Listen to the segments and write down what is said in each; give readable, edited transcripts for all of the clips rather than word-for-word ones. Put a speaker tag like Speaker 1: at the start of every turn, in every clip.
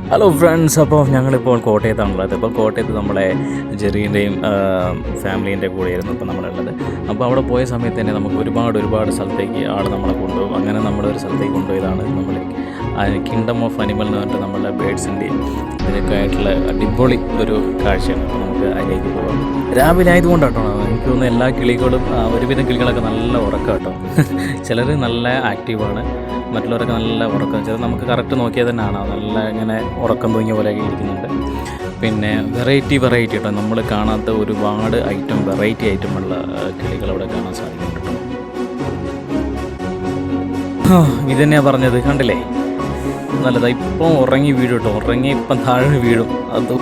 Speaker 1: Hello friends, അപ്പോൾ ഞങ്ങളിപ്പോൾ കോട്ടയത്താണുള്ളത്. ഇപ്പോൾ കോട്ടയത്ത് നമ്മളെ ജെറീൻ്റെയും ഫാമിലീൻ്റെ കൂടെയായിരുന്നു ഇപ്പോൾ നമ്മളുള്ളത്. അപ്പോൾ അവിടെ പോയ സമയത്ത് തന്നെ നമുക്ക് ഒരുപാട് സ്ഥലത്തേക്ക് ആൾ നമ്മളെ കൊണ്ടുപോകും. അങ്ങനെ നമ്മളൊരു സ്ഥലത്തേക്ക് കൊണ്ടുപോയതാണ് നമ്മൾ കിങ്ഡം ഓഫ് അനിമൽ എന്ന് പറഞ്ഞിട്ട് നമ്മളുടെ ബേഡ്സിൻ്റെയും ഇതിനൊക്കെ ആയിട്ടുള്ള അടിപൊളി ഒരു കാഴ്ചയാണ്. അപ്പോൾ നമുക്ക് അതിലേക്ക് പോകാം. രാവിലെ ആയതുകൊണ്ടാട്ടോ എനിക്ക് തോന്നുന്നു എല്ലാ കിളികളും ഒരുവിധം കിളികളൊക്കെ നല്ല ഉറക്കം കേട്ടോ. ചിലർ നല്ല ആക്റ്റീവാണ്, മറ്റുള്ളവരൊക്കെ നല്ല ഉറക്കം. ചിലത് നമുക്ക് കറക്റ്റ് നോക്കിയാൽ തന്നെ കാണാം നല്ല ഇങ്ങനെ ഉറക്കം തൂങ്ങിയ പോലെയൊക്കെ ഇരിക്കുന്നുണ്ട്. പിന്നെ വെറൈറ്റി കേട്ടോ, നമ്മൾ കാണാത്ത ഒരുപാട് വെറൈറ്റി ഐറ്റമുള്ള കിളികൾ അവിടെ കാണാൻ സാധിക്കുന്നുണ്ട് കേട്ടോ. ഇത് തന്നെയാണ് പറഞ്ഞത്, കണ്ടില്ലേ നല്ലതാണ്. ഇപ്പം ഉറങ്ങി വീഴും കേട്ടോ, ഉറങ്ങി ഇപ്പം താഴെ വീഴും. അത്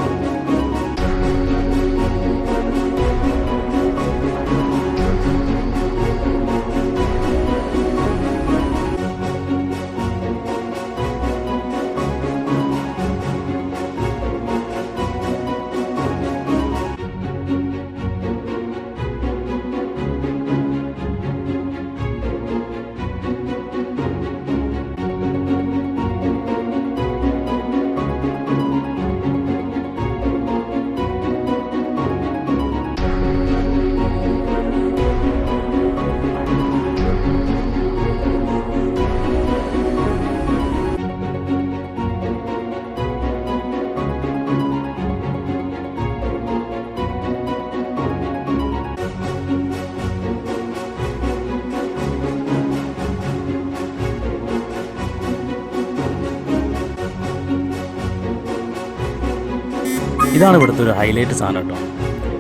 Speaker 1: ഇതാണ് ഇവിടുത്തെ ഒരു ഹൈലൈറ്റ് സാധനം കേട്ടോ.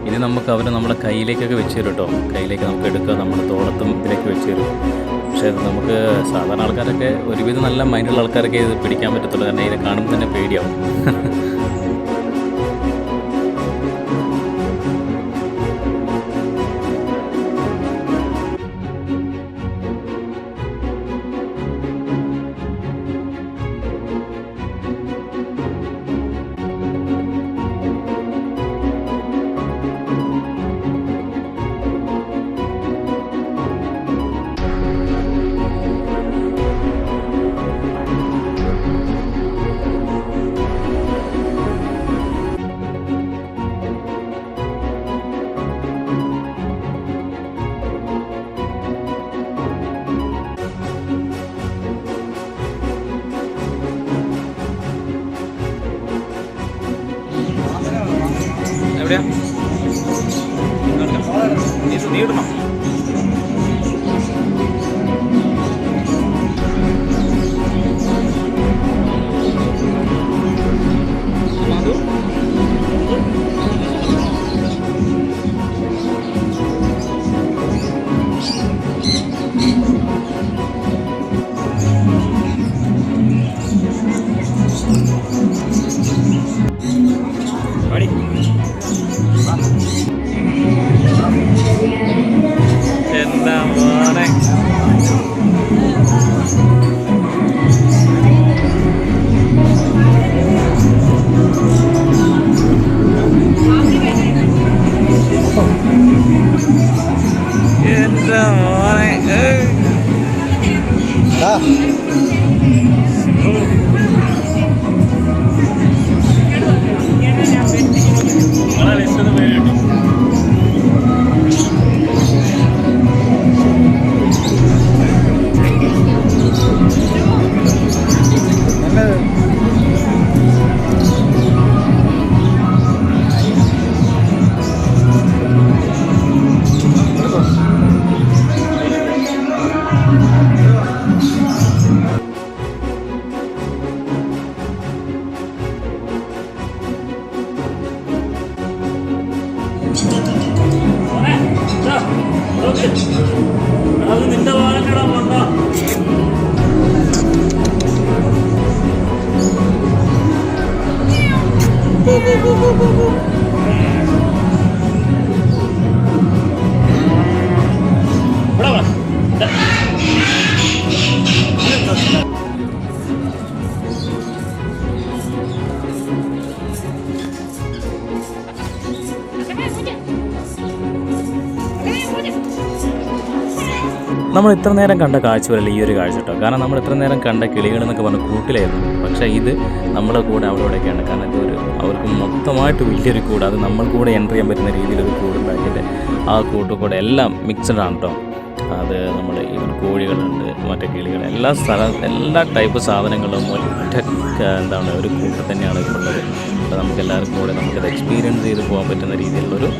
Speaker 1: ഇനി നമുക്ക് അവർ നമ്മുടെ കയ്യിലേക്കൊക്കെ വെച്ച് തരും കേട്ടോ. കയ്യിലേക്ക് നമുക്ക് എടുക്കുക, നമ്മുടെ തോളത്തും ഇതിലേക്ക് വെച്ച് തരും. പക്ഷേ നമുക്ക് സാധാരണ ആൾക്കാരൊക്കെ ഒരുവിധം നല്ല മൈൻഡുള്ള ആൾക്കാരൊക്കെ ഇത് പിടിക്കാൻ പറ്റത്തുള്ളൂ, കാരണം ഇതിനെ കാണുമ്പോൾ തന്നെ പേടിയാവും. എവിടെയാ നീ ഇടണം. എന്താ മോനെ എന്താ മോനെ അത് നിന്റെ വാനക്കടാ വന്ന നമ്മൾ ഇത്ര നേരം കണ്ട കാഴ്ച വരല്ല ഈ ഒരു കാഴ്ച കേട്ടോ. കാരണം നമ്മൾ ഇത്ര നേരം കണ്ട കിളികളെന്നൊക്കെ പറഞ്ഞ് കൂട്ടിലായിരുന്നു. പക്ഷേ ഇത് നമ്മളെ കൂടെ അവിടെയൊക്കെയാണ്. കാരണം ഇതൊരു അവർക്ക് മൊത്തമായിട്ട് വലിയൊരു കൂട്, അത് നമ്മൾ കൂടെ എൻ്റർ ചെയ്യാൻ പറ്റുന്ന രീതിയിലൊരു കൂടുണ്ടാക്കിയിട്ട് ആ കൂട്ടുകൂടെ എല്ലാം മിക്സഡാണ് കേട്ടോ. അത് നമ്മൾ ഈവൻ കോഴികളുണ്ട്, മറ്റേ കിളികൾ, എല്ലാ ടൈപ്പ് സാധനങ്ങളും ഒറ്റ എന്താണ് ഒരു കൂട്ടം തന്നെയാണ് ഇപ്പോൾ ഉള്ളത്. അപ്പോൾ നമുക്ക് എല്ലാവർക്കും കൂടെ നമുക്കത് എക്സ്പീരിയൻസ് ചെയ്ത് പോകാൻ പറ്റുന്ന രീതിയിലുള്ളൊരു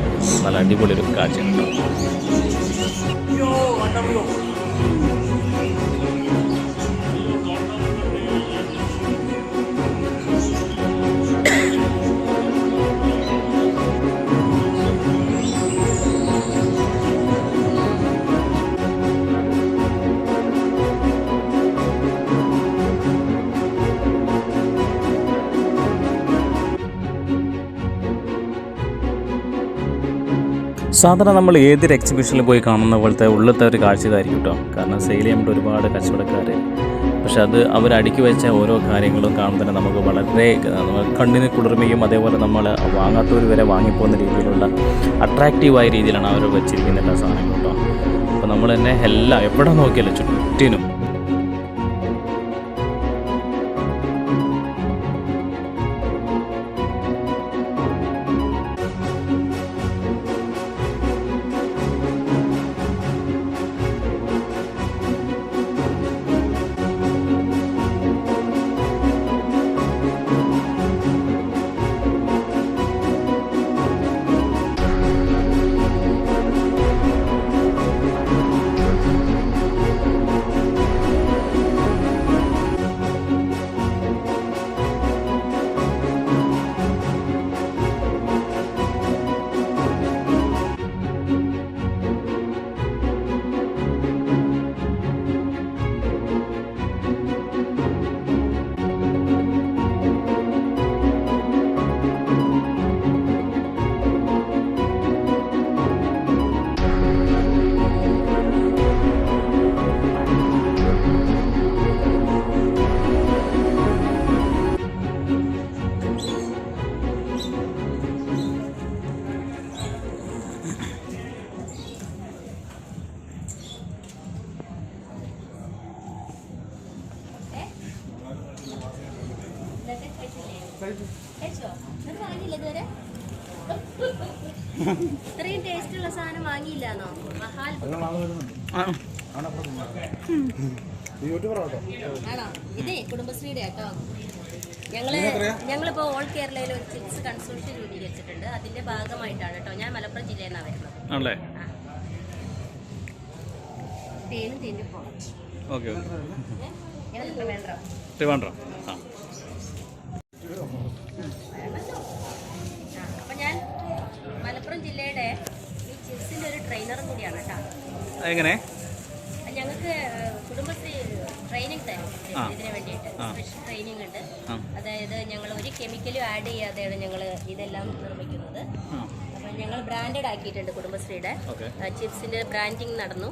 Speaker 1: നല്ല അടിപൊളി ഒരു കാഴ്ചയാണ് കേട്ടോ. സാധാരണ നമ്മൾ ഏതൊരു എക്സിബിഷനിൽ പോയി കാണുന്ന പോലത്തെ ഉള്ളത്തെ ഒരു കാഴ്ച ഇതായിരിക്കും കേട്ടോ. കാരണം സെയിൽ ചെയ്യുമ്പോൾ ഒരുപാട് കച്ചവടക്കാർ, പക്ഷെ അത് അവരടുക്കി വെച്ച ഓരോ കാര്യങ്ങളും കാണുമ്പോൾ തന്നെ നമുക്ക് വളരെ കണ്ണിന് കുളിർമയും അതേപോലെ നമ്മൾ വാങ്ങാത്തവർ വരെ വാങ്ങിപ്പോകുന്ന രീതിയിലുള്ള അട്രാക്റ്റീവായ രീതിയിലാണ് അവർ വെച്ചിരിക്കുന്ന എല്ലാ സാധനങ്ങളും കേട്ടോ. അപ്പോൾ നമ്മൾ തന്നെ എല്ലാം എവിടെ നോക്കിയാലും ചുറ്റിനും
Speaker 2: ഇത്രയും ടേസ്റ്റുള്ള സാധനം വാങ്ങിയില്ലാന്നോ? മഹാൽ ആണോ? ഇതേ കുടുംബശ്രീയുടെ കേട്ടോ. ഞങ്ങളിപ്പോ ഓൾ കേരളയിൽ ഒരു ചിപ്സ് കൺസോർഷ്യം രൂപീകരിച്ചിട്ടുണ്ട്. അതിന്റെ ഭാഗമായിട്ടാണ് കേട്ടോ. ഞാൻ മലപ്പുറം ജില്ലയിൽ നിന്നാണ് വരുന്നത്. തേനും തേനും വേണ്ട. അപ്പൊ ഞാൻ മലപ്പുറം ജില്ലയുടെ ഈ ചിപ്സിന്റെ ഒരു ട്രെയിനറും കൂടിയാണ് കേട്ടോ.
Speaker 1: എങ്ങനെ
Speaker 2: ഞങ്ങൾക്ക് കുടുംബശ്രീ ട്രെയിനിങ് തരും ഇതിന് വേണ്ടിയിട്ട്. സ്പെഷ്യൽ ട്രെയിനിങ് ഉണ്ട്. അതായത് ഞങ്ങൾ ഒരു കെമിക്കലും ആഡ് ചെയ്യാതെയാണ് ഞങ്ങൾ ഇതെല്ലാം നിർമ്മിക്കുന്നത്. അപ്പം ഞങ്ങൾ ബ്രാൻഡഡ് ആക്കിയിട്ടുണ്ട് കുടുംബശ്രീയുടെ. ചിപ്സിന്റെ ബ്രാൻഡിങ് നടന്നു.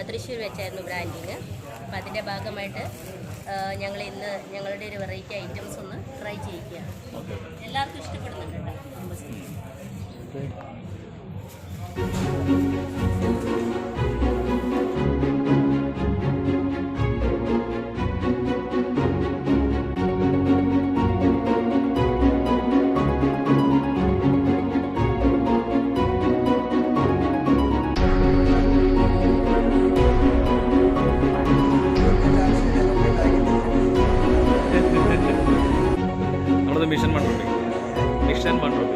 Speaker 2: തൃശ്ശൂർ വെച്ചായിരുന്നു ബ്രാൻഡിങ്. അപ്പം അതിന്റെ ഭാഗമായിട്ട് ഞങ്ങൾ ഇന്ന് ഞങ്ങളുടെ ഒരു വെറൈറ്റി ഐറ്റംസ് ഒന്ന് ട്രൈ ചെയ്യിക്കുകയാണ്. എല്ലാവർക്കും ഇഷ്ടപ്പെടുന്നുണ്ട് കേട്ടോ കുടുംബശ്രീ.
Speaker 1: മിഷൻ 1 രൂപ.